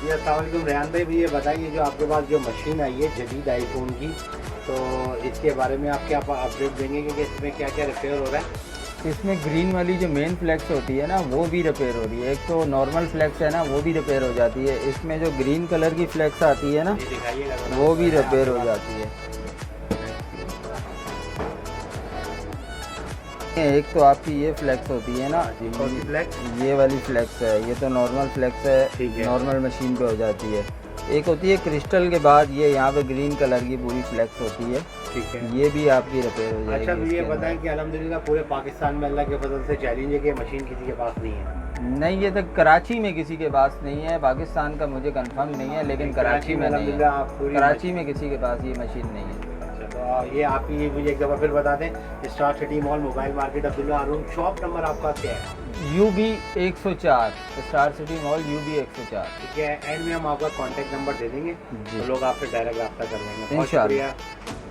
जी अस्सलाम वालेकुम रेहान भाई, ये बताइए जो आपके पास जो मशीन आई है जदीद आईफोन की, तो इसके बारे में आप क्या अपडेट देंगे कि इसमें क्या क्या रिपेयर हो रहा है? इसमें ग्रीन वाली जो मेन फ्लैक्स होती है ना वो भी रिपेयर हो रही है। एक तो नॉर्मल फ्लैक्स है ना वो भी रिपेयर हो जाती है। इसमें जो ग्रीन कलर की फ्लैक्स आती है ना ये दिखाइएगा थोड़ा, वो भी है रिपेयर आपके हो पास? जाती है। एक तो आपकी ये फ्लैक्स होती है ना, जी कौन सी फ्लैक्स? ये वाली फ्लैक्स है, ये तो नॉर्मल फ्लैक्स ठीक है, है। नॉर्मल मशीन पे हो जाती है। एक होती है क्रिस्टल के बाद ये यहाँ पे ग्रीन कलर की पूरी फ्लैक्स होती है, ठीक है। ये भी आपकी रिपेयर हो जाएगी। अच्छा तो ये इसके बताएं अंदर कि अल्हम्दुलिल्लाह पूरे पाकिस्तान में अल्लाह के फजल से चैलेंज है कि ये मशीन किसी के पास नहीं है। नहीं, ये तो कराची में किसी के पास नहीं है, पाकिस्तान का मुझे कंफर्म नहीं है, लेकिन कराची में नहीं अल्हम्दुलिल्लाह है। आप पूरी कराची में किसी के पास ये मशीन नहीं है। अच्छा तो ये आपकी ये मुझे एक दफ़ा फिर बता दें, star city mall mobile market Abdullah Haroon, shop number आपका क्या है? UB 104, star city mall UB 104। ठीक है, एंड में हम आपका कॉन्टैक्ट नंबर दे देंगे जी तो लोग आपसे डायरेक्ट रब्ता कर लेंगे। बहुत इंशाल्लाह। शुक्रिया।